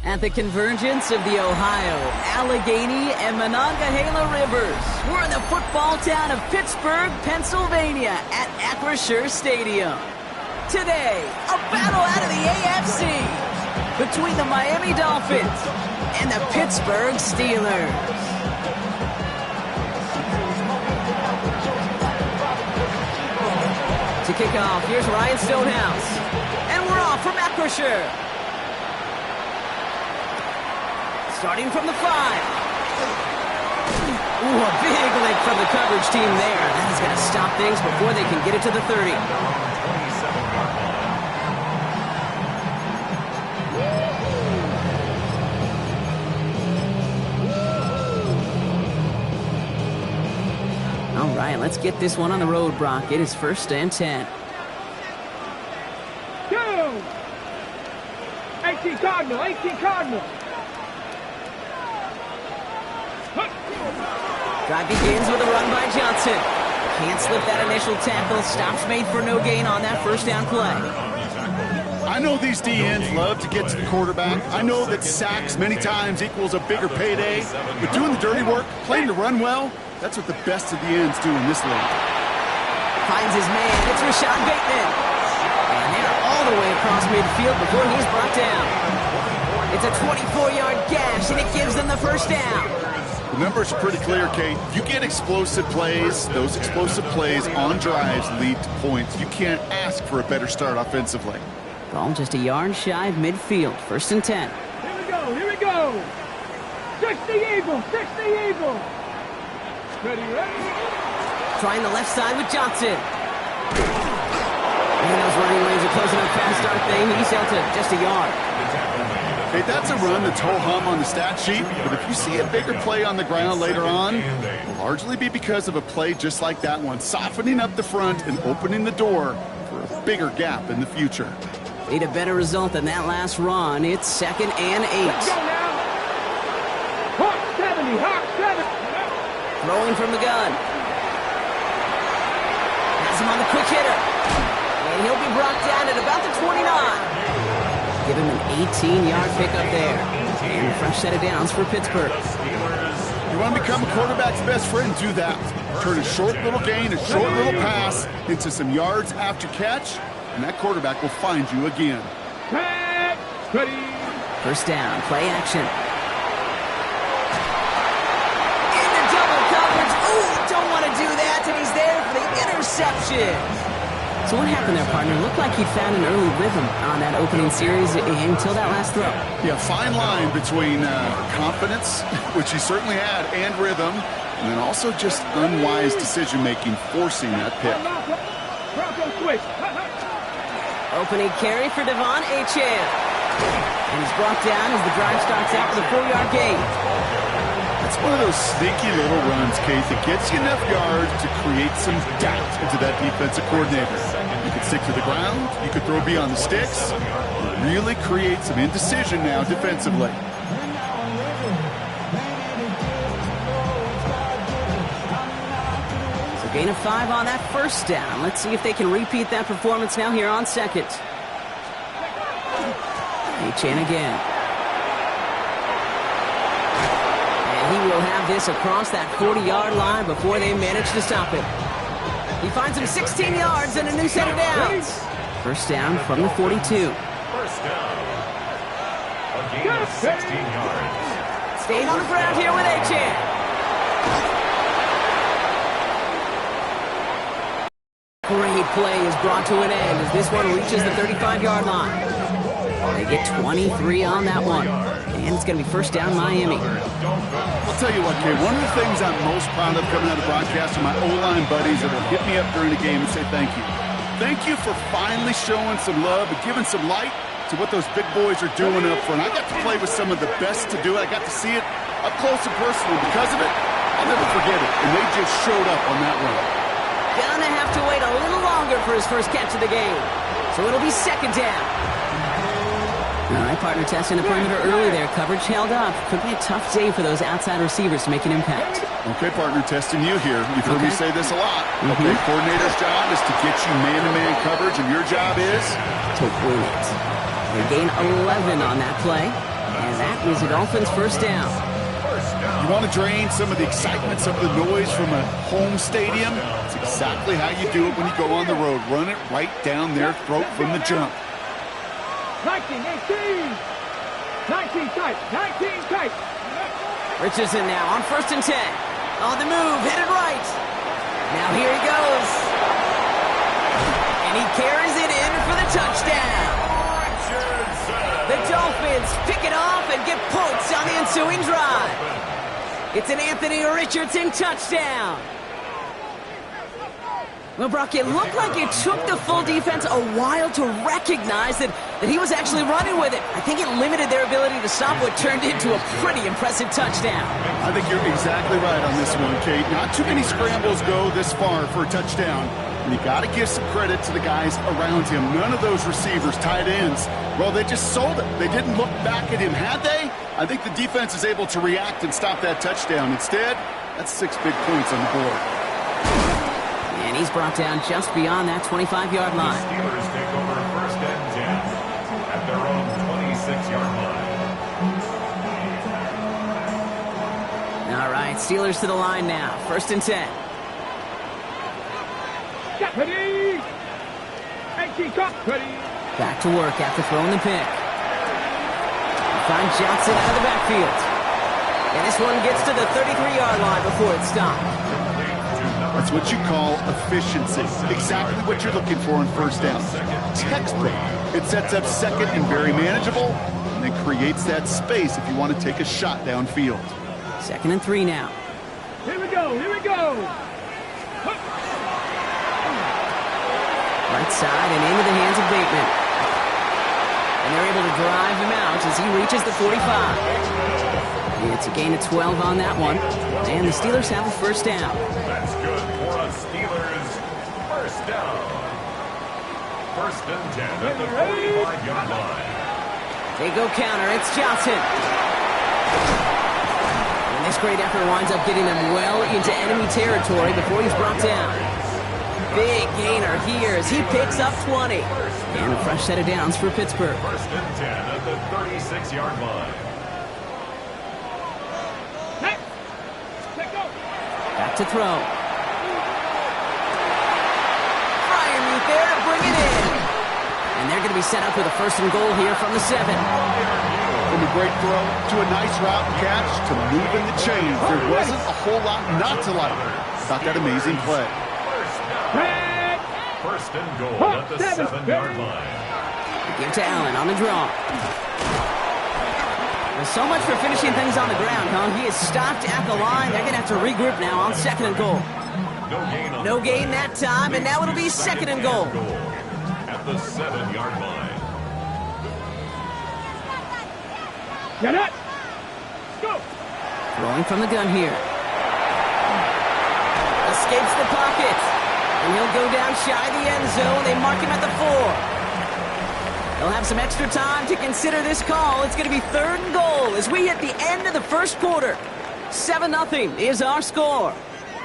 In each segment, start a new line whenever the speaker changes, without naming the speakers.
At the convergence of the Ohio, Allegheny, and Monongahela Rivers, we're in the football town of Pittsburgh, Pennsylvania at Acrisure Stadium. Today, a battle out of the AFC between the Miami Dolphins and the Pittsburgh Steelers. To kick off, here's Ryan Stonehouse. And we're off from Acrisure. Starting from the 5. Ooh, a big lick from the coverage team there. That is going to stop things before they can get it to the 30. All right, let's get this one on the road, Brock. It is 1st and 10.
18 Cardinal, 18 Cardinal.
Drive begins with a run by Johnson. Can't slip that initial tackle. Stops made for no gain on that first down play.
I know these DNs love to get to the quarterback. I know that sacks many times equals a bigger payday. But doing the dirty work, playing to run well, that's what the best of the ends do in this league.
Finds his man. It's Rashad Bateman. And they're all the way across midfield before he's brought down. It's a 24-yard gash, and it gives them the first down.
The numbers are pretty clear, Kate. You get explosive plays. Those explosive plays on drives lead to points. You can't ask for a better start offensively.
Ball just a yard shy of midfield. 1st and 10.
Here we go, here we go. 60 Eagle, 60 Eagle. Ready, ready.
Trying the left side with Johnson. And those running lanes are closing up fast, aren't they? He's out to just a yard.
Hey, that's a run that's ho-hum on the stat sheet, but if you see a bigger play on the ground later on, it'll largely be because of a play just like that one, softening up the front and opening the door for a bigger gap in the future.
Need a better result than that last run. It's 2nd and 8.
Let's go now. Hawk 70, Hawk 70.
Throwing from the gun. Has him on the quick hitter. And he'll be brought down at about the 29. Give him an 18-yard pickup there. And a fresh set of downs for Pittsburgh.
You want to become a quarterback's best friend? Do that. Turn a short little gain, a short little pass into some yards after catch, and that quarterback will find you again.
Ready.
First down, play action. Into double coverage. Ooh, don't want to do that, and he's there for the interception. So what happened there, partner? Looked like he'd found an early rhythm on that opening series until that last throw.
Yeah, fine line between confidence, which he certainly had, and rhythm, and then also just unwise decision-making, forcing that pick.
Opening carry for Devon Achane. And he's brought down as the drive starts out with a 4-yard gain.
It's one of those sneaky little runs, Kate, that gets you enough yards to create some doubt into that defensive coordinator. You could stick to the ground, you could throw beyond the sticks, really create some indecision now defensively.
So gain of 5 on that first down. Let's see if they can repeat that performance now here on 2nd. Achane again. He will have this across that 40-yard line before they manage to stop him. He finds him 16 yards and a new set of downs. First down from the 42.
First down. A gain of 16 yards.
Staying on the ground here with Achane. Great play is brought to an end as this one reaches the 35-yard line. They get 23 on that one. And it's going to be first down Miami.
I'll tell you what, Kay, one of the things I'm most proud of coming out of broadcast are my O-line buddies that will hit me up during the game and say thank you. Thank you for finally showing some love and giving some light to what those big boys are doing up front. I got to play with some of the best to do it. I got to see it up close and personal. Because of it, I'll never forget it. And they just showed up on that run.
Gonna have to wait a little longer for his first catch of the game. So it'll be 2nd down. All right, partner testing the perimeter early there. Coverage held up. Could be a tough day for those outside receivers to make an impact.
Okay, partner, testing you here. You've heard me say this a lot. Okay, coordinator's job is to get you man-to-man coverage, and your job is?
To win it. They gain 11 on that play. And that is a Dolphins first down.
You want to drain some of the excitement, some of the noise from a home stadium? It's exactly how you do it when you go on the road. Run it right down their throat from the jump.
19, 18. 19 tight, 19 tight.
Richardson now on 1st and 10. On the move, headed right. Now here he goes. And he carries it in for the touchdown. The Dolphins pick it off and get points on the ensuing drive. It's an Anthony Richardson touchdown. Well, Brock, it looked like it took the full defense a while to recognize that he was actually running with it. I think it limited their ability to stop what turned into a pretty impressive touchdown.
I think you're exactly right on this one, Kate. Not too many scrambles go this far for a touchdown. And you got to give some credit to the guys around him. None of those receivers, tight ends, well, they just sold it. They didn't look back at him. Had they? I think the defense is able to react and stop that touchdown. Instead, that's 6 big points on the board.
And he's brought down just beyond that 25-yard line.
The Steelers take over 1st and 10 at their own 26-yard line.
All right, Steelers to the line now. 1st and 10.
Ready. 18 top. Ready.
Back to work after throwing the pick. Find Johnson out of the backfield. And this one gets to the 33-yard line before it's stopped.
That's what you call efficiency. Exactly what you're looking for in 1st down. Textbook. It sets up 2nd and very manageable, and it creates that space if you want to take a shot downfield.
2nd and 3 now.
Here we go. Here we go.
Right side and into the hands of Bateman. And they're able to drive him out as he reaches the 45. It's a gain of 12 on that one. And the Steelers have a 1st down.
That's good for a Steelers 1st down. 1st and 10 at the 45-yard line.
They go counter. It's Johnson. And this great effort winds up getting them well into enemy territory before he's brought down. Big gainer here as he picks up 20. And a fresh set of downs for Pittsburgh.
1st and 10 at the 36-yard line.
Back to throw. Freiermuth there to bring it in. And they're going to be set up with a 1st and goal here from the 7.
From a great throw to a nice route and catch to moving the chains. There wasn't a whole lot not to like about that amazing play.
1st and goal at the 7-yard line.
Give to Allen on the draw. There's so much for finishing things on the ground, huh? He is stopped at the line. They're going to have to regroup now on 2nd and goal. No gain that time, and now it'll be 2nd and goal.
At the 7-yard line.
Get it. Go.
Throwing from the gun here. Escapes the pocket. And he'll go down shy of the end zone. They mark him at the 4. They'll have some extra time to consider this call. It's going to be 3rd and goal as we hit the end of the 1st quarter. 7-0 is our score.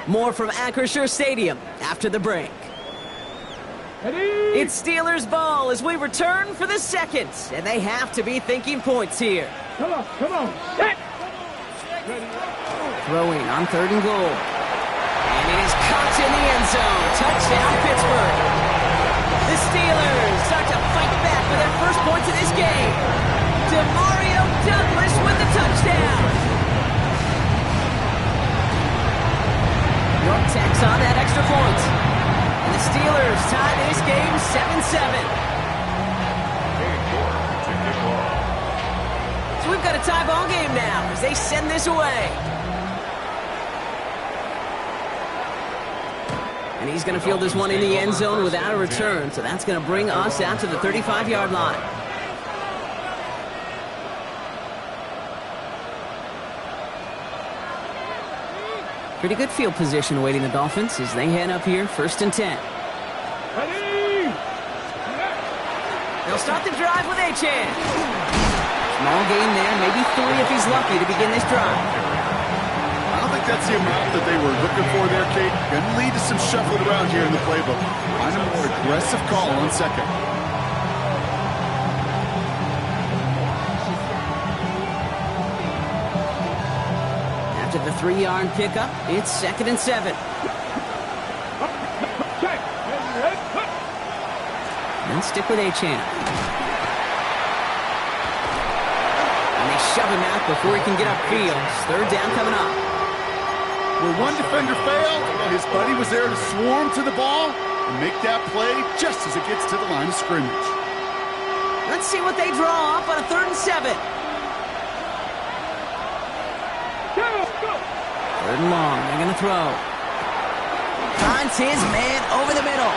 More from Acrisure Stadium after the break.
Ready.
It's Steelers ball as we return for the 2nd. And they have to be thinking points here.
Come on, come on. Set.
Throwing on 3rd and goal. And it is caught in the end zone. Touchdown, Pittsburgh. The Steelers start to fight back for their 1st points of this game. DeMario Douglas with the touchdown. York tacks on that extra point. And the Steelers tie this game 7-7. So we've got a tie ball game now as they send this away. And he's going to field this one in the end zone without a return. So that's going to bring us out to the 35-yard line. Pretty good field position awaiting the Dolphins as they head up here, 1st and 10.
Ready.
They'll start the drive with Achane. Small gain there, maybe 3 if he's lucky to begin this drive.
I don't think that's the amount that they were looking for there, Kate. Going to lead to some shuffling around here in the playbook. Find a more aggressive call on 2nd.
With a 3-yard pickup, it's 2nd and 7. And stick with Achane. And they shove him out before he can get upfield. 3rd down coming up.
Where one defender failed, his buddy was there to swarm to the ball and make that play just as it gets to the line of scrimmage.
Let's see what they draw up on a 3rd and 7. 3rd and long. They're going to throw. Finds his man over the middle.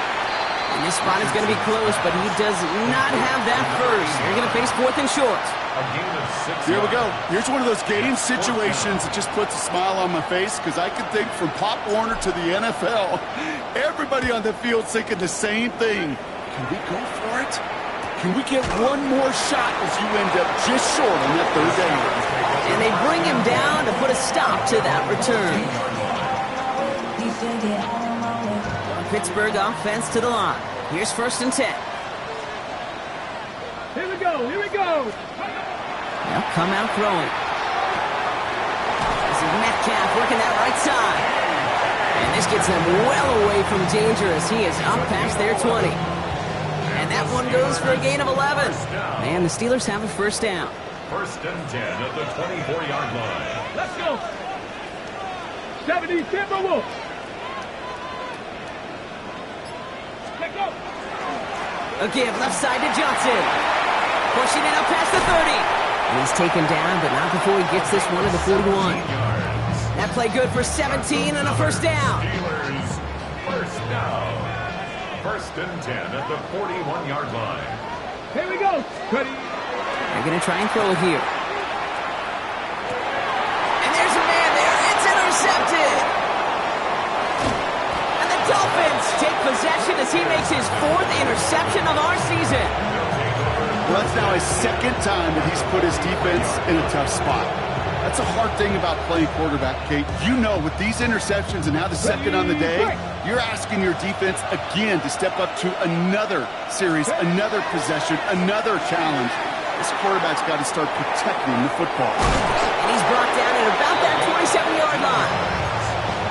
And this spot is going to be close, but he does not have that first. They're going to face 4th and short.
Here we go. Here's one of those game situations that just puts a smile on my face because I can think from Pop Warner to the NFL. Everybody on the field thinking the same thing. Can we go for it? Can we get one more shot as you end up just short on that 3rd down?
And they bring him down to put a stop to that return. Pittsburgh offense to the line. Here's 1st and 10.
Here we go, here we go.
They'll come out throwing. This is Metcalf working that right side. And this gets them well away from danger as he is up past their 20. And that one goes for a gain of 11. And the Steelers have a 1st down.
1st and 10 at the 24-yard line.
Let's go. 70 Timberwolves. Let's go.
A give left side to Johnson. Pushing it up past the 30. And he's taken down, but not before he gets this one to the 41. That play good for 17 and a 1st down.
Steelers, 1st down. 1st and 10 at the 41-yard line.
Here we go. Ready.
They're going to try and throw it here. And there's a man there. It's intercepted. And the Dolphins take possession as he makes his 4th interception of our season.
Well, that's now his 2nd time that he's put his defense in a tough spot. That's a hard thing about playing quarterback, Kate. You know, with these interceptions and now the 2nd on the day, you're asking your defense again to step up to another series, another possession, another challenge. This quarterback's got to start protecting the football.
And he's brought down at about that 27-yard line.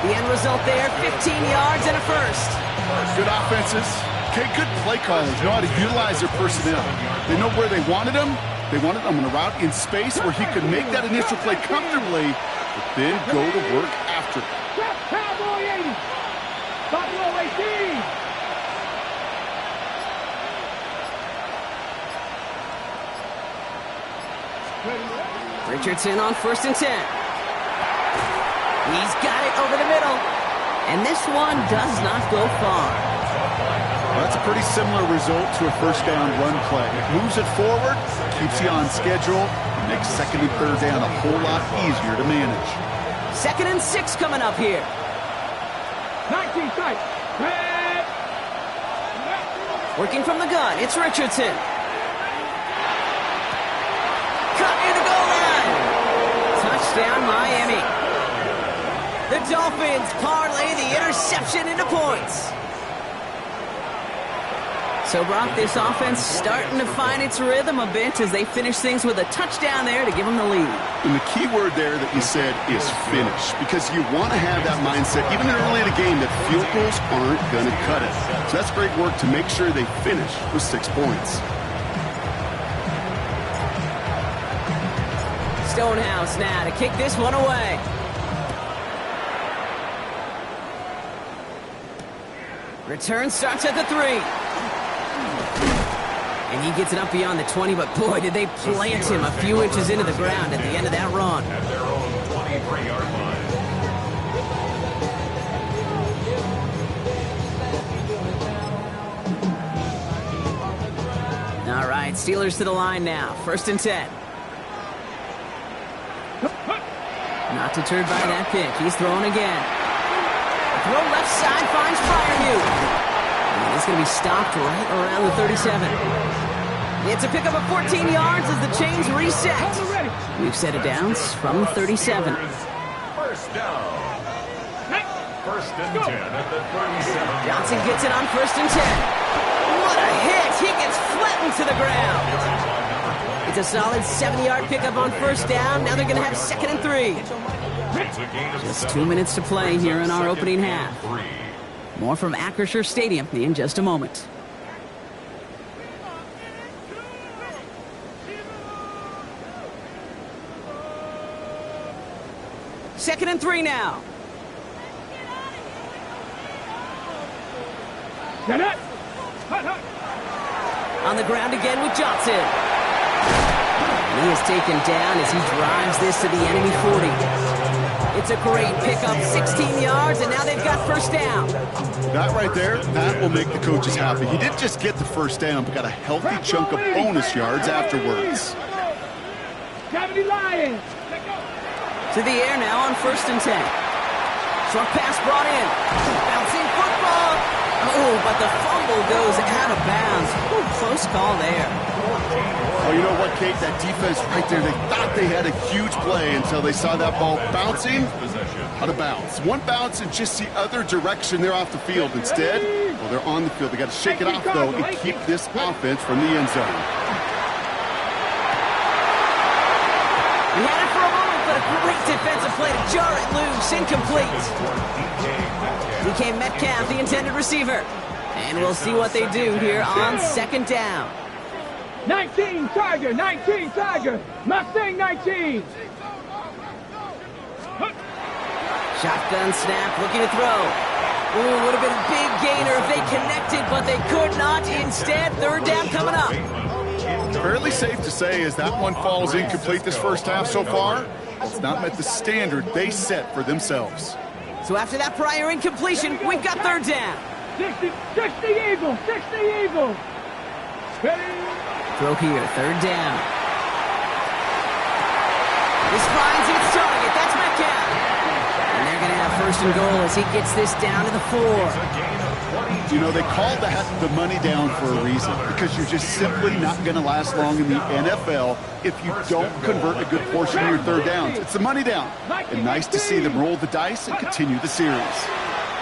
The end result there, 15 yards and a 1st.
Good offenses. Okay, good play callers know how to utilize their personnel. They know where they wanted them. They wanted them on a route in space where he could make that initial play comfortably, but then go to work after it.
Cowboy 80. Buffalo 18.
Richardson on 1st and 10. He's got it over the middle. And this one does not go far.
Well, that's a pretty similar result to a 1st down run play. It moves it forward, keeps you on schedule, and makes 2nd and 3rd down a whole lot easier to manage.
2nd and 6 coming up here.
19 tight.
Working from the gun, it's Richardson. Cut near the goal line. Touchdown, Miami. The Dolphins parlay the interception into points. So, Brock, this offense starting to find its rhythm a bit as they finish things with a touchdown there to give them the lead.
And the key word there that you said is finish, because you want to have that mindset, even early in the game, that field goals aren't going to cut it. So that's great work to make sure they finish with 6 points.
Stonehouse now to kick this one away. Return starts at the 3. And he gets it up beyond the 20, but boy, did they plant him a few inches into the ground at the end of that run.
At their own 23-yard line.
All right, Steelers to the line now. 1st and 10. Not deterred by that pick. He's throwing again. Throw left side finds Fryermuth. And he's going to be stopped right around the 37. It's a pickup of 14 yards as the chains reset. We've set it downs from the 37.
1st down. 1st and 10 at the 37.
Johnson gets it on 1st and 10. What a hit! He gets flattened to the ground. It's a solid 70-yard pickup on 1st down. Now they're going to have 2nd and 3.
It's a gain of
Just
7.
2 minutes to play here in our
Second
opening
and
half.
3.
More from Acrisure Stadium in just a moment. Second and 3 now.
Get it. Hut, hut.
On the ground again with Johnson. And he is taken down as he drives this to the enemy 40. It's a great pickup, 16 yards, and now they've got first down.
That right there, that will make the coaches happy. He didn't just get the first down, but got a healthy chunk of bonus yards afterwards.
70 Lions.
To the air now on first and 10. Short pass brought in. Bouncing football. Oh, but the fumble goes out of bounds. Ooh, close call there.
Oh, you know what, Kate? That defense right there, they thought they had a huge play until they saw that ball bouncing out of bounds. One bounce in just the other direction. They're off the field. Instead, well, they're on the field. They got to shake it off, though, and keep this offense from the end zone.
He had it for a moment, but a great defensive play to jar it loose. Incomplete. DK Metcalf, the intended receiver. And we'll see what they do here on second down.
19 Tiger, 19 Tiger. Mustang 19.
Shotgun snap, looking to throw. Ooh, would have been a big gainer if they connected, but they could not. Instead, third down coming up.
Fairly safe to say as that one falls incomplete this first half so far, it's not met the standard they set for themselves.
So after that prior incompletion, we've got third down.
60 Eagles, 60 Eagles. Ready?
Throw here, third down. This finds its target. That's Metcalf. And they're going to have first and goal as he gets this down to the 4.
You know, they call that the money down for a reason, because you're just simply not going to last long in the NFL if you don't convert a good portion of your third downs. It's the money down. And nice to see them roll the dice and continue the series.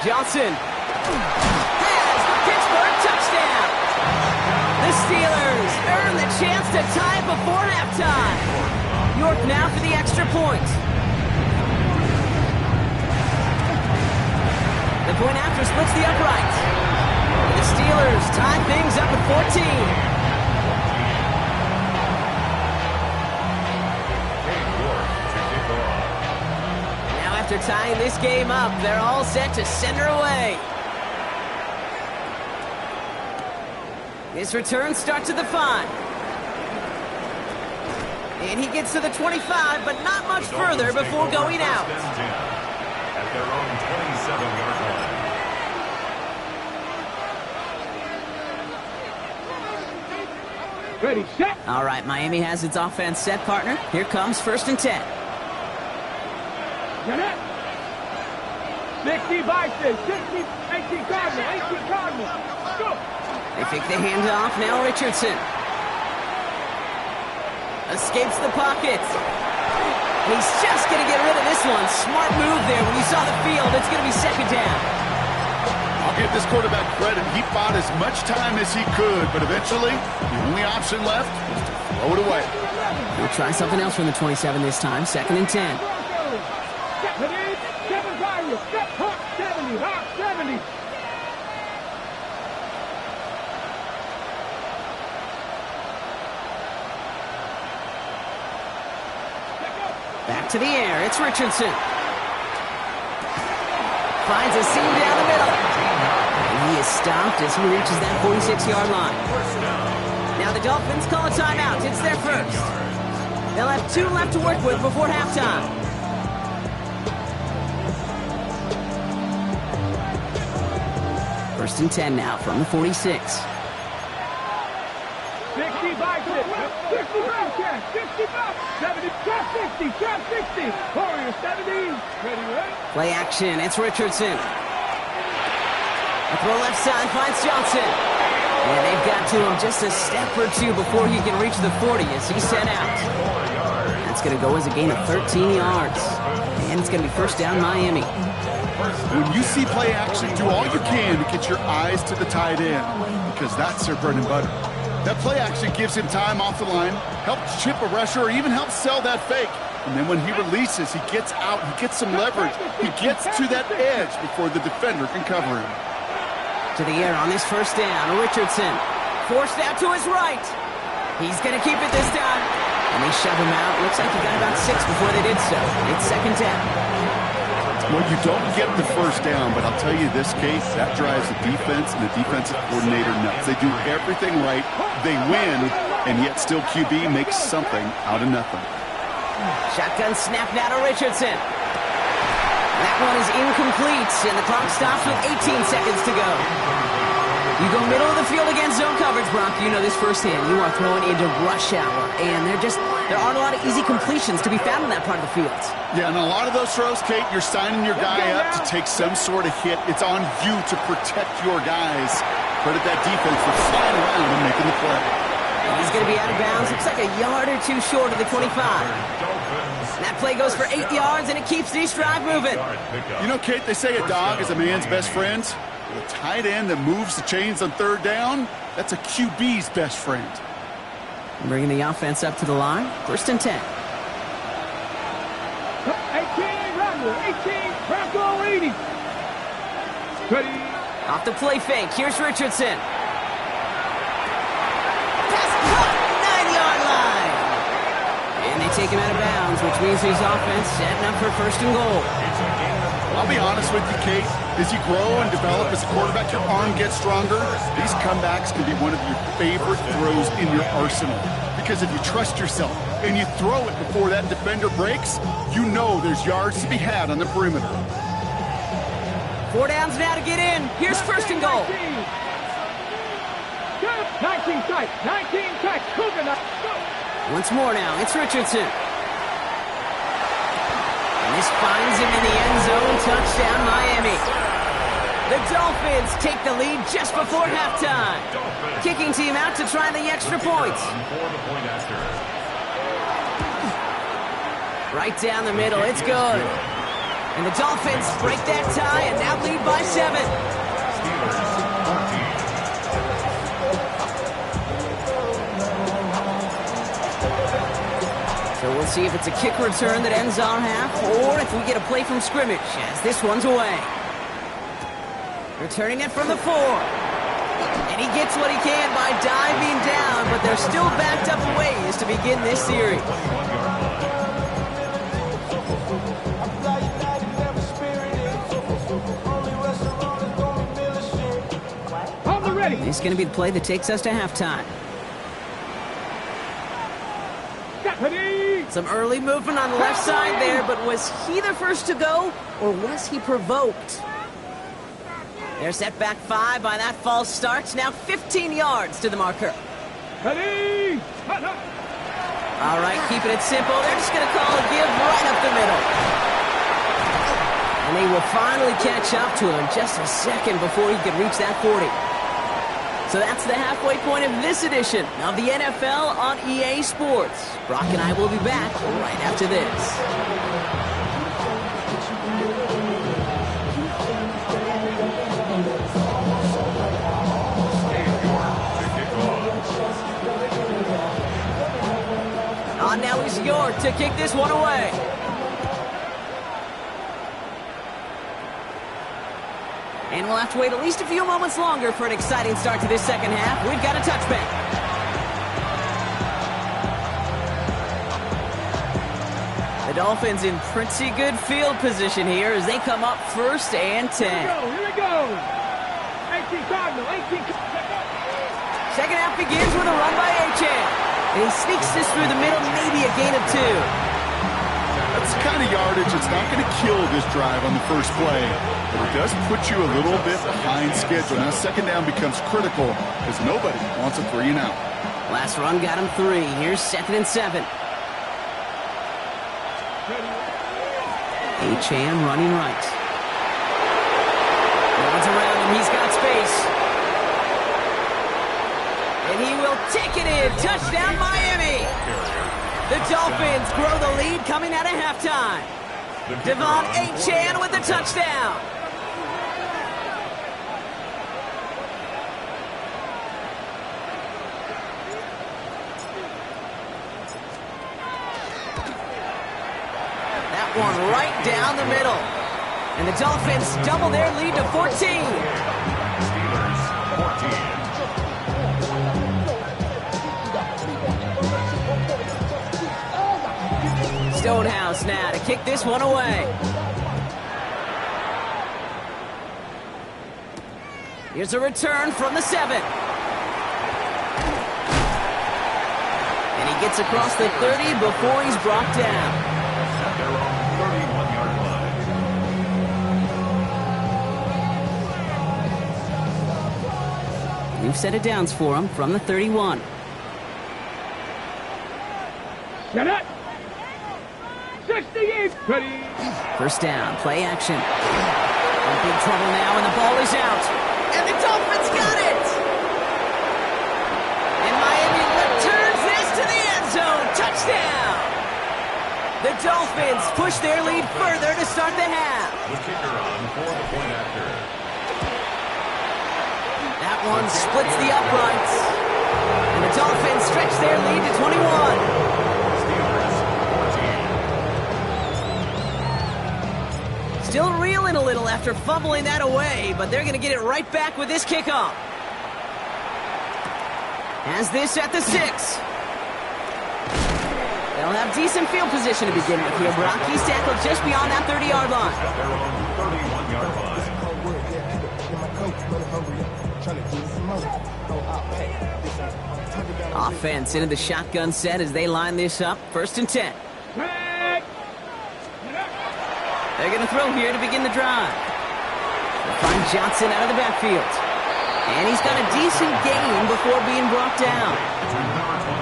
Johnson has the Pittsburgh touchdown. The Steelers earn the chance to tie it before halftime. York now for the extra point. The point after splits the upright. The Steelers tie things up at 14. Now after tying this game up, they're all set to send her away. This return starts at the 5. And he gets to the 25, but not much further before going out.
At their own 27-yard line.
Ready, set.
All right, Miami has its offense set, partner. Here comes first and 10.
Get it. 60 Bison, 60, 18 Cardinal, 18 Cardinal. Go.
They fake the handoff. Now Richardson escapes the pocket. He's just going to get rid of this one. Smart move there. When you saw the field, it's going to be second down.
I'll give this quarterback credit. He bought as much time as he could, but eventually, the only option left was to throw it away.
We'll try something else from the 27 this time. Second and 10.
Ready, 7 Tigers, step, hop, 70, hop, 70.
Back to the air. It's Richardson. Finds a seam down the middle. And he is stopped as he reaches that 46-yard line. Now the Dolphins call a timeout. It's their first. They'll have 2 left to work with before halftime. First and 10 now from the 46.
60 Bison, 60 Bobcats, 60 Bobcats, 70, trap 60, trap 60. Warriors 70. Ready, ready.
Play action. It's Richardson. Up the left side finds Johnson. And they've got to him just a step or 2 before he can reach the 40 as he's set out. That's going to go as a gain of 13 yards. And it's going to be first down Miami.
When you see play action, do all you can to get your eyes to the tight end, because that's their bread and butter. That play action gives him time off the line, helps chip a rusher, or even helps sell that fake. And then when he releases, he gets out, he gets some leverage. He gets to that edge before the defender can cover him.
To the air on this first down. Richardson forced out to his right. He's going to keep it this time. And they shove him out. Looks like he got about 6 before they did so. It's second down.
Well, you don't get the first down, but I'll tell you this case, that drives the defense and the defensive coordinator nuts. They do everything right. They win, and yet still QB makes something out of nothing.
Shotgun snap now to Richardson. That one is incomplete, and the clock stops with 18 seconds to go. You go middle of the field against zone coverage, Brock. You know this firsthand. You are throwing into rush hour, and there aren't a lot of easy completions to be found in that part of the field.
Yeah, and a lot of those throws, Kate, you're signing your guy up to take some sort of hit. It's on you to protect your guys. Credit that defense for flying around and making the play.
And he's going to be out of bounds. Looks like a yard or two short of the 25. That play goes for 8 yards, and it keeps this drive moving.
You know, Kate, they say a dog is a man's best friend. The tight end that moves the chains on third down, that's a QB's best friend.
Bringing the offense up to the line. First and 10.
18, Rumble, 18, Bronco 80. Ready.
Off the play fake. Here's Richardson. Pass caught, 9-yard line. And they take him out of bounds, which means his offense setting up for first and goal.
I'll be honest with you, Kate. As you grow and develop as a quarterback, your arm gets stronger. These comebacks can be one of your favorite throws in your arsenal. Because if you trust yourself and you throw it before that defender breaks, you know there's yards to be had on the perimeter.
4 downs now to get in. Here's first and goal.
19 tight, 19 tight, Cougar.
Once more now, it's Richardson. And this finds him in the end zone. Touchdown, Miami. The Dolphins take the lead just before halftime. Kicking team out to try the extra points. Right down the middle, it's good. And the Dolphins break that tie and now lead by 7. So we'll see if it's a kick return that ends our half, or if we get a play from scrimmage, as this one's away. Returning it from the 4. And he gets what he can by diving down, but they're still backed up a ways to begin this series. It's going to be the play that takes us to halftime. Some early movement on the left side there, but was he the first to go, or was he provoked? They're set back 5 by that false start. Now 15 yards to the marker.
Ready?
All right, keeping it simple. They're just going to call a give right up the middle. And they will finally catch up to him just a second before he could reach that 40. So that's the halfway point of this edition of the NFL on EA Sports. Brock and I will be back right after this. On now is York to kick this one away. And we'll have to wait at least a few moments longer for an exciting start to this second half. We've got a touchback. The Dolphins in pretty good field position here as they come up first and 10.
Here we go. 18 Cardinal, 18.
Second half begins with a run by Achane. And he sneaks this through the middle, maybe a gain of 2.
That's the kind of yardage that's not going to kill this drive on the first play, but it does put you a little bit behind schedule. Now second down becomes critical because nobody wants a 3 and out.
Last run got him 3. Here's 2nd and 7. Achane running right. No one's around him. He's got space. And he will take it in. Touchdown, Miami. The Dolphins grow the lead coming out of halftime. Devon Achane with the touchdown. That one right down the middle. And the Dolphins double their lead to 14.
Steelers 14.
Stonehouse now to kick this one away. Here's a return from the 7. And he gets across the 30 before he's brought down.
At their own 31-yard line.
New set of downs for him from the 31.
Get it. 68. Ready.
First down, play action. In big trouble now, and the ball is out. And the Dolphins got it! And Miami returns this to the end zone. Touchdown! The Dolphins push their lead further to start the half.
The kicker on for the point after.
That one splits the uprights. And the Dolphins stretch their lead to 21.
Steelers 14.
Still reeling a little after fumbling that away, but they're going to get it right back with this kickoff. Has this at the 6. They'll have decent field position to begin with here. Brock, he's tackled just beyond that 30-yard line.
At their own 31-yard line.
Offense into the shotgun set as they line this up. 1st and 10. They're going to throw here to begin the drive. They'll find Johnson out of the backfield. And he's got a decent gain before being brought down.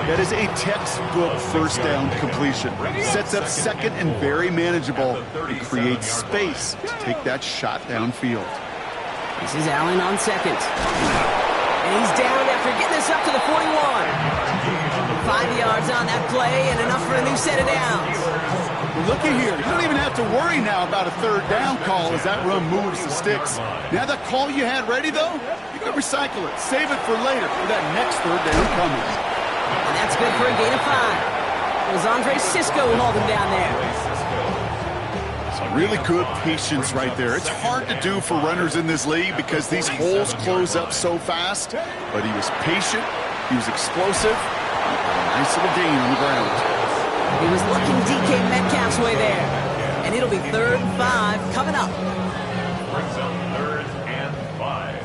That is a textbook first down completion. Sets up second and very manageable and creates space to take that shot downfield.
This is Allen on second. And he's down after getting this up to the 41. 5 yards on that play and enough for a new set of downs.
Well, looky here. You don't even have to worry now about a third down call as that run moves the sticks. Now that call you had ready, though, you can recycle it. Save it for later for that next third down coming.
And that's good for a gain of 5. It was Andre Cisco who hauled him down there.
Some really good patience right there. It's hard to do for runners in this league because these holes close up so fast. But he was patient. He was explosive. Nice little gain on the ground.
He was looking DK Metcalf's way there. And it'll be 3rd and 5 coming up.
Brings up 3rd and 5.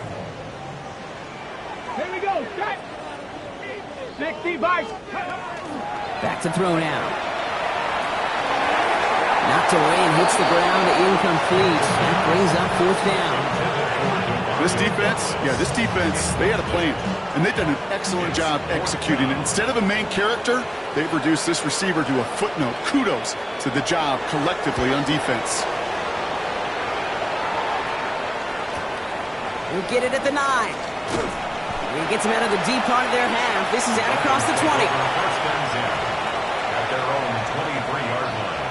Here we go. Set. 65.
Back to throw now. Knocked away and hits the ground, incomplete. That brings up 4th down.
This defense, they had a plan. And they've done an excellent job executing it. Instead of a main character, they've reduced this receiver to a footnote. Kudos to the job collectively on defense.
He'll get it at the 9. He gets him out of the deep part of their half. This is out across the 20.
First and 10 at their own 23-yard line.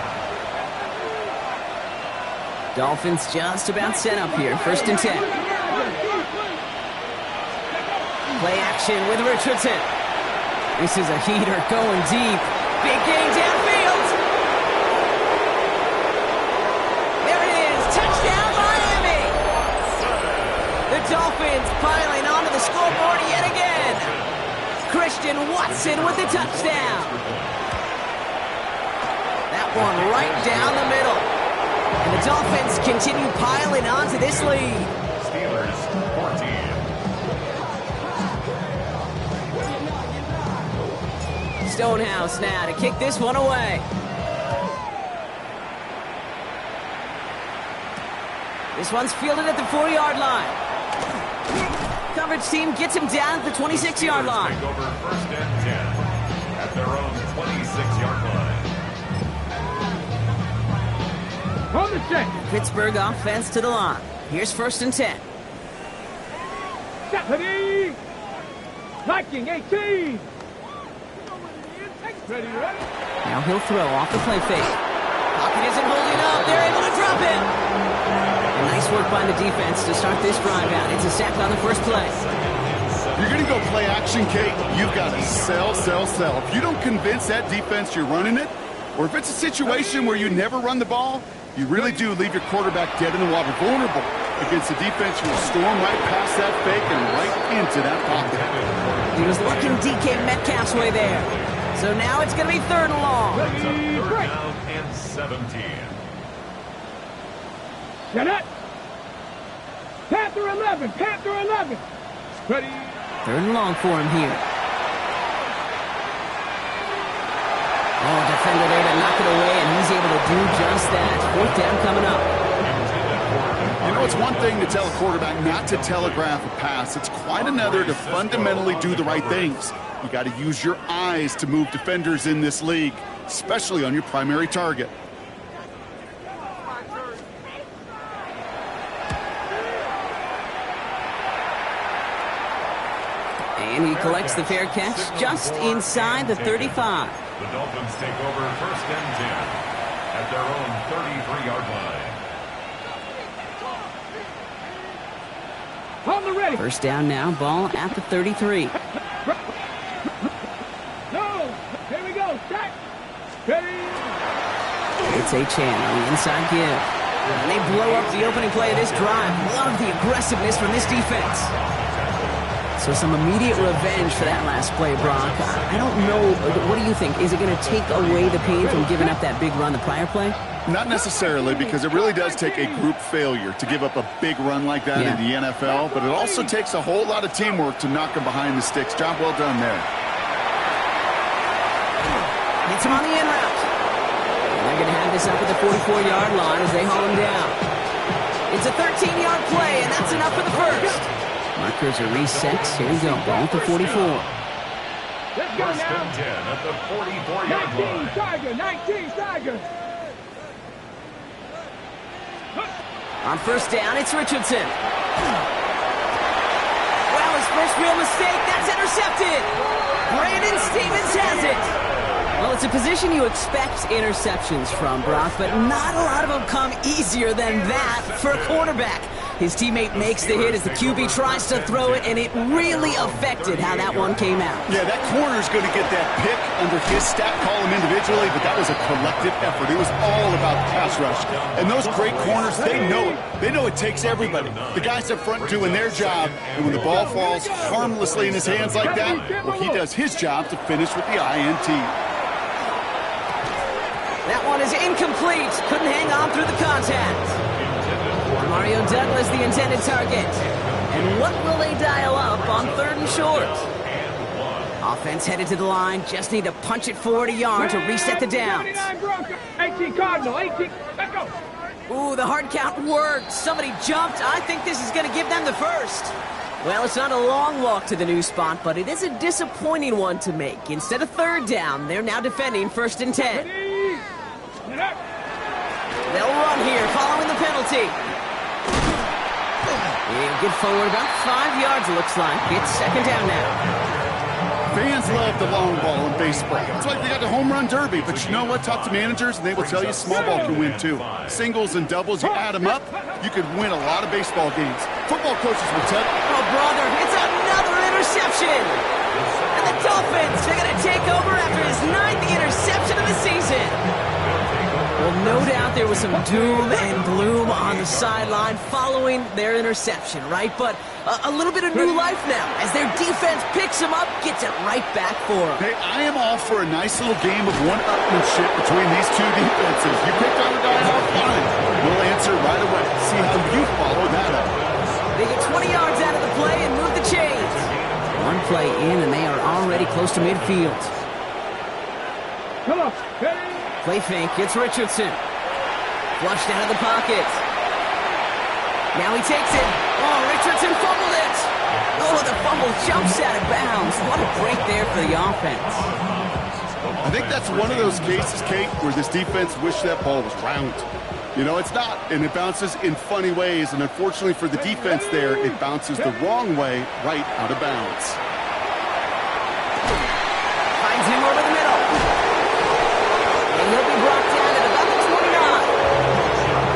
Dolphins just about set up here. 1st and 10. Play action with Richardson. This is a heater going deep. Big gain downfield. There it is. Touchdown, Miami. The Dolphins piling onto the scoreboard yet again. Christian Watson with the touchdown. That one right down the middle. And the Dolphins continue piling onto this lead.
Steelers 14.
Stonehouse now to kick this one away. This one's fielded at the 4-yard line. Coverage team gets him down at the 26-yard line.
Take over 1st and 10 at their own 26-yard line.
On the set.
Pittsburgh offense to the line. Here's 1st and 10.
Ready. Viking 18. Ready.
Now he'll throw off the play fake. Pocket isn't holding up. They're able to drop him. And nice work by the defense to start this drive out. It's a sack on the first play.
You're going to go play action, Kate. You've got to sell. If you don't convince that defense you're running it, Or if it's a situation where you never run the ball, you really do leave your quarterback dead in the water, vulnerable against the defense who will storm right past that fake and right into that pocket.
He was looking DK Metcalf's way there. So now it's going to be 3rd and long.
It's a 3rd down and 17.
Get it. Panther 11. Panther 11. Ready.
3rd and long for him here. Oh, defender there to knock it away, and he's able to do just that. 4th down coming up.
You know, it's one thing to tell a quarterback not to telegraph a pass. It's quite another to fundamentally do the right things. You got to use your eyes to move defenders in this league, especially on your primary target.
And he collects the fair catch just inside the 35.
The Dolphins take over 1st and 10 at their own 33-yard line.
On the ready.
1st down now, ball at the 33.
No. Here we go. Set. Ready.
It's Achane on the inside give. And they blow up the opening play of this drive. Love the aggressiveness from this defense. So some immediate revenge for that last play, Brock. I don't know. What do you think? Is it going to take away the pain from giving up that big run the prior play?
Not necessarily, because it really does take a group failure to give up a big run like that in the NFL, but it also takes a whole lot of teamwork to knock them behind the sticks. Job well done there.
Hits him on the in route. And they're going to have this up at the 44-yard line as they haul him down. It's a 13-yard play, and that's enough for the first. Markers are reset. Here we go. Ball at the 44.
Let's go
1st
now.
and 10 at the 44-yard
19
line.
Tiger. 19 Tiger.
On 1st down, it's Richardson. Well, his first real mistake. That's intercepted. Brandon Stevens has it. Well, it's a position you expect interceptions from, Brock, but not a lot of them come easier than that for a quarterback. His teammate makes the hit as the QB tries to throw it, and it really affected how that one came out.
Yeah, that corner's going to get that pick under his stat column individually, but that was a collective effort. It was all about the pass rush. And those great corners, they know it. They know it takes everybody. The guys up front doing their job, and when the ball falls harmlessly in his hands like that, well, he does his job to finish with the INT.
That one is incomplete. Couldn't hang on through the contact. Mario Douglas, the intended target. And what will they dial up on 3rd and short? Offense headed to the line. Just need to punch it forward a yard to reset the downs.
18 Cardinal. 18. Let's go.
Ooh, the hard count worked. Somebody jumped. I think this is going to give them the first. Well, it's not a long walk to the new spot, but it is a disappointing one to make. Instead of 3rd down, they're now defending 1st and 10. They'll run here following the penalty. He'll get forward about 5 yards, it looks like. It's 2nd down now.
Fans love the long ball in baseball. It's like they got the home run derby, but you know what? Talk to managers, and they will tell you small ball can win too. Singles and doubles, you add them up, you could win a lot of baseball games. Football coaches will tell you.
Oh, brother, it's another interception. And the Dolphins are going to take over after his 9th interception of the season. Well, no doubt there was some doom and gloom on the sideline following their interception, right? But a little bit of new life now as their defense picks them up, gets it right back for them.
Hey, I am all for a nice little game of one-upmanship between these two defenses. You picked on a guy out, fine. We'll answer right away. See how you follow that up.
They get 20 yards out of the play and move the chains. One play in, and they are already close to midfield.
Come on. Ready.
Play fake, it's Richardson. Flushed out of the pocket. Now he takes it. Oh, Richardson fumbled it. Oh, the fumble jumps out of bounds. What a break there for the offense.
I think that's one of those cases, Kate, where this defense wished that ball was round. You know, it's not, and it bounces in funny ways, and unfortunately for the defense there, it bounces the wrong way right out of bounds.
Finds him over the middle. And he'll be brought down at about the 29.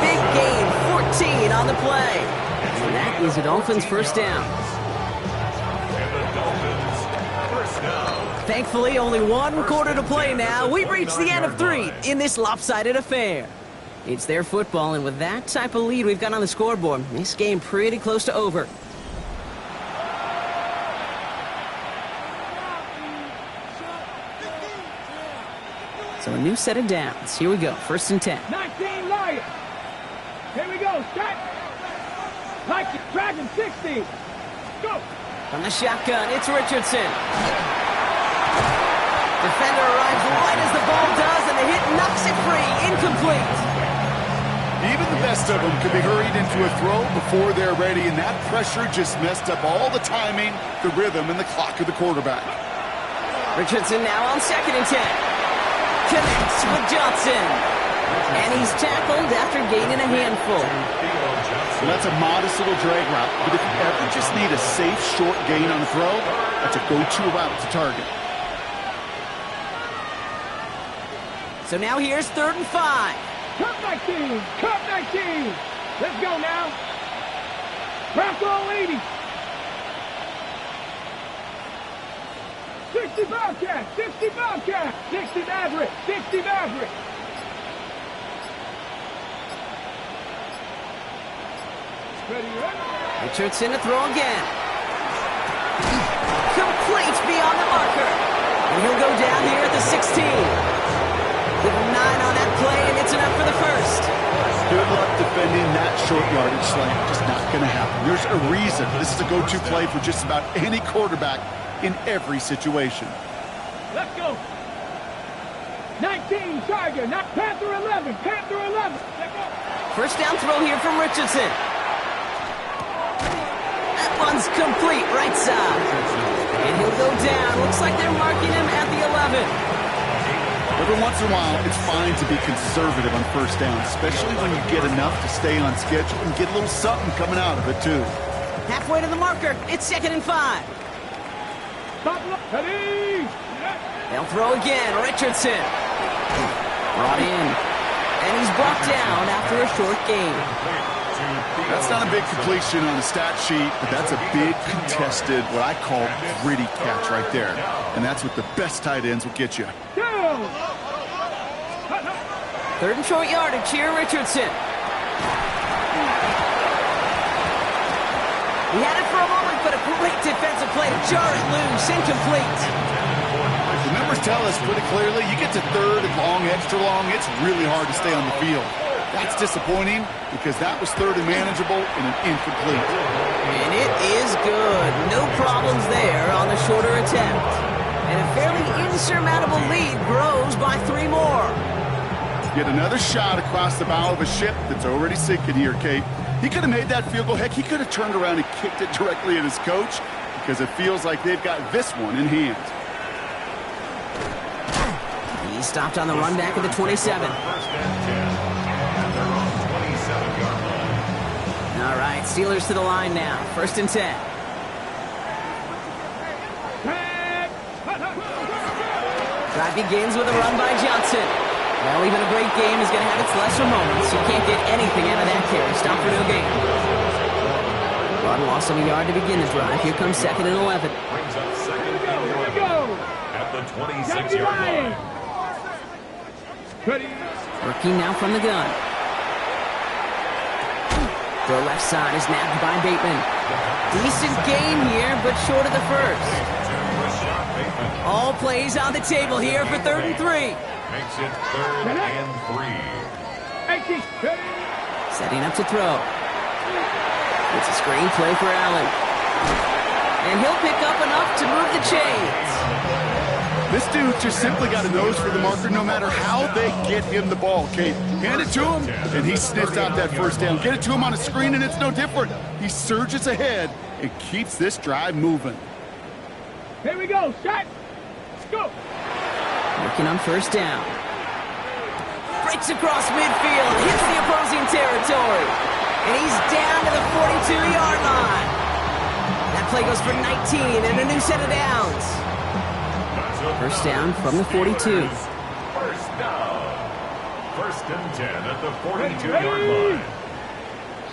Big gain, 14 on the play. And that is a Dolphins first down.
And the Dolphins first down.
Thankfully, only one quarter to play now. We've reached the end of 3 in this lopsided affair. It's their football, and with that type of lead we've got on the scoreboard, this game pretty close to over. So a new set of downs. Here we go, 1st and 10.
19 Lions. Here we go, set. Like it, Dragon 60. Go.
From the shotgun, it's Richardson. Defender arrives right as the ball does, and the hit knocks it free. Incomplete.
Even the best of them could be hurried into a throw before they're ready, and that pressure just messed up all the timing, the rhythm, and the clock of the quarterback.
Richardson now on 2nd and 10. Connects with Johnson. And he's tackled after gaining a handful.
So that's a modest little drag route, but if you ever just need a safe, short gain on a throw, that's a go-to route to target.
So now here's 3rd and 5.
Cup 19. Cup 19. Let's go now. Craft all 80. 60 Bobcat. 60 Bobcat. 60 Maverick. 60 Maverick. Ready, ready.
Richardson to throw again. Complete beyond the marker. And he'll go down here at the 16. Give him 9 on that play, and it's enough for the 1st.
Good luck defending that short yardage slant. Just not going to happen. There's a reason this is a go-to play for just about any quarterback in every situation.
Let's go. 19 Tiger. Not Panther 11. Panther 11. Let's go.
1st down throw here from Richardson. That one's complete, right side. And he'll go down. Looks like they're marking him at the 11.
Every once in a while, it's fine to be conservative on 1st down, especially when you get enough to stay on schedule and get a little something coming out of it, too.
Halfway to the marker. It's 2nd and 5.
Stop. Ready.
They'll throw again. Richardson. Brought in. And he's brought down after a short gain.
That's not a big completion on the stat sheet, but that's a big contested, what I call gritty catch right there. And that's what the best tight ends will get you.
3rd and short yardage here, Richardson. He had it for a moment, but a great defensive play to jar it loose. Incomplete.
The numbers tell us pretty clearly, you get to 3rd and long, extra long, it's really hard to stay on the field. That's disappointing because that was 3rd and manageable and an incomplete.
And it is good. No problems there on the shorter attempt. And a fairly insurmountable lead grows by 3 more.
Get another shot across the bow of a ship that's already sinking here, Kate. He could have made that field goal. Heck, he could have turned around and kicked it directly at his coach because it feels like they've got this one in hand.
He stopped on the run back at the 27. All right, Steelers to the line now. 1st and 10. Drive begins with a run by Johnson. Well, even a great game is going to have its lesser moments. You can't get anything out of that carry. Stop for no gain. Rod loss of a yard to begin the drive. Here comes 2nd and 11.
Brings up 2nd and 11 at the 26-yard line.
Working now from the gun. The left side is nabbed by Bateman. Decent gain here, but short of the 1st. All plays on the table here for 3rd and 3.
Makes it 3rd and 3.
Setting up to throw. It's a screen play for Allen. And he'll pick up enough to move the chains.
This dude just simply got a nose for the marker no matter how they get him the ball, Kate. Hand it to him, and he sniffs out that 1st down. Get it to him on a screen, and it's no different. He surges ahead and keeps this drive moving.
Here we go, shot. Let's go.
Working on 1st down. Breaks across midfield, hits the opposing territory. And he's down to the 42-yard line. That play goes for 19 and a new set of downs. 1st down from the 42.
1st down. 1st and 10 at the 42-yard line.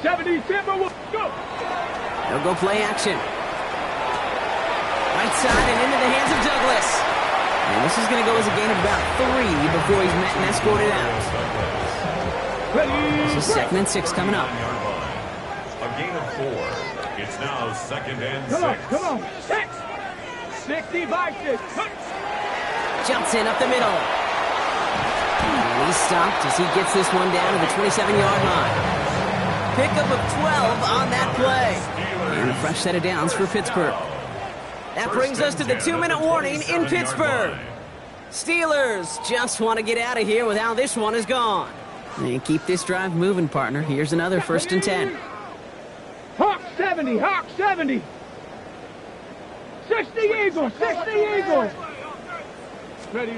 70 Timberwolves, go.
They'll go play action. Right side and into the hands of Douglas. And this is going to go as a gain of about 3 before he's met and escorted out. This is 2nd and 6 coming up.
A gain of 4. It's now 2nd and 6.
Come on. 6. 65-6.
Jumps in up the middle. And he's stopped as he gets this one down to the 27-yard line. Pickup of 12 on that play. And a fresh set of downs for Pittsburgh. That brings us to the 2-minute warning in Pittsburgh. Steelers just want to get out of here with how this one is gone. And keep this drive moving, partner. Here's another 1st and 10.
Hawk 70. Hawk 70. 60 Eagles. 60 Eagles. Ready.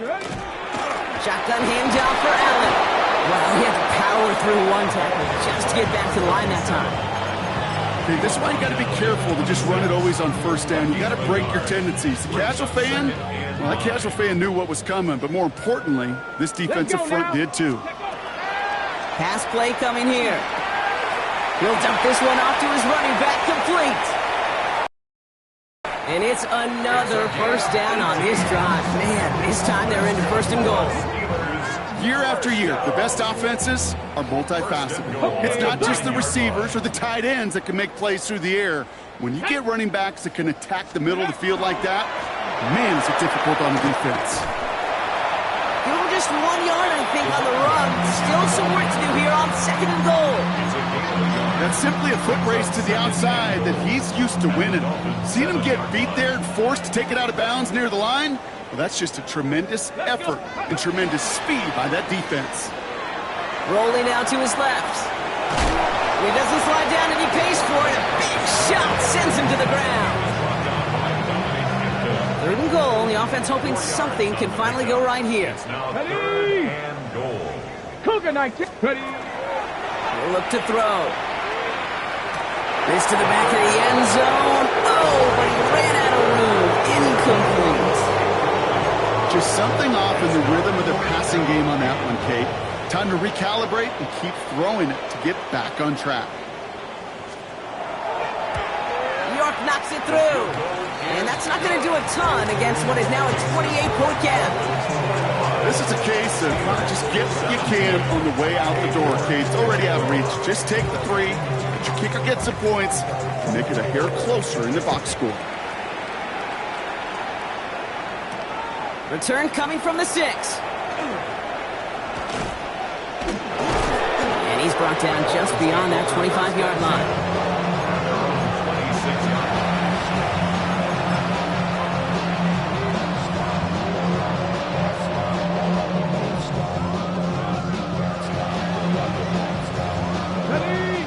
Shotgun handoff for Allen. Wow, he had to power through one tackle just to get back to the line that time.
Okay, this is why you got to be careful to just run it always on 1st down. You got to break your tendencies. The casual fan, well, that casual fan knew what was coming, but more importantly, this defensive front did too.
Pass play coming here. He'll dump this one off to his running back, complete. And it's another 1st down on this drive. Man, this time they're into 1st and goal.
Year after year, the best offenses are multifaceted. It's not just the receivers or the tight ends that can make plays through the air. When you get running backs that can attack the middle of the field like that, man, is it difficult on the defense.
Give him just 1 yard, I think, on the run. Still some work to do here on 2nd and goal.
That's simply a foot race to the outside that he's used to winning. Seeing him get beat there and forced to take it out of bounds near the line, well, that's just a tremendous effort and tremendous speed by that defense.
Rolling out to his left. He doesn't slide down and he pays for it. A big shot sends him to the ground. 3rd and goal. The offense hoping something can finally go right here.
Ready.
And goal.
Cougar 19. Ready.
He'll look to throw. This to the back of the end zone. Oh, but he ran out of room. Incomplete.
Just something off in the rhythm of their passing game on that one, Kate. Time to recalibrate and keep throwing it to get back on track.
York knocks it through. And that's not going to do a ton against what is now a 28-point gap.
This is a case of just get what you can on the way out the door, Kate. It's already out of reach. Just take the 3, let your kicker get some points, and make it a hair closer in the box score.
Return coming from the 6. And he's brought down just beyond that 25-yard line.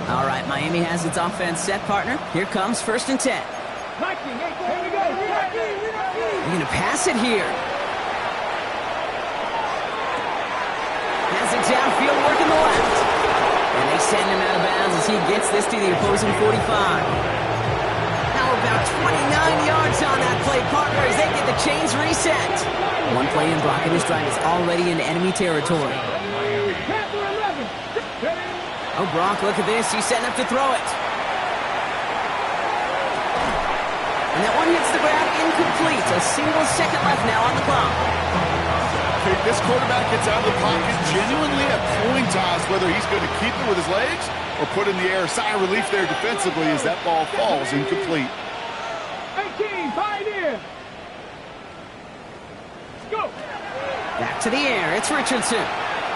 All right, Miami has its offense set, partner. Here comes 1st and 10.
Here we go.
They're going to pass it here. Has it downfield, working the left. And they send him out of bounds as he gets this to the opposing 45. Now about 29 yards on that play, partner, as they get the chains reset. One play in, Brock, and this drive is already in enemy territory. Oh, Brock, look at this. He's setting up to throw it. And that one hits the ground incomplete. A single second left now on the clock.
Okay, this quarterback gets out of the pocket, genuinely a coin toss whether he's going to keep it with his legs or put in the air. Sigh of relief there defensively as that ball falls incomplete.
18, Pioneer. Go.
Back to the air. It's Richardson.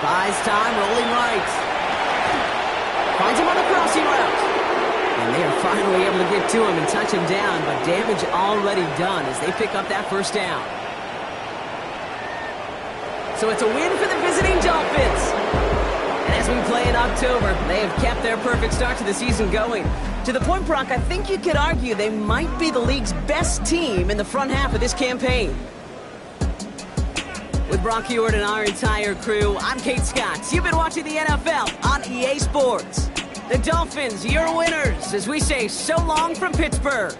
Buys time, rolling right. Finds him on the crossing route. And they are finally able to get to him and touch him down, but damage already done as they pick up that 1st down. So it's a win for the visiting Dolphins. And as we play in October, they have kept their perfect start to the season going. To the point, Brock, I think you could argue they might be the league's best team in the front half of this campaign. With Brock Ewart and our entire crew, I'm Kate Scott. You've been watching the NFL on EA Sports. The Dolphins, your winners, as we say so long from Pittsburgh.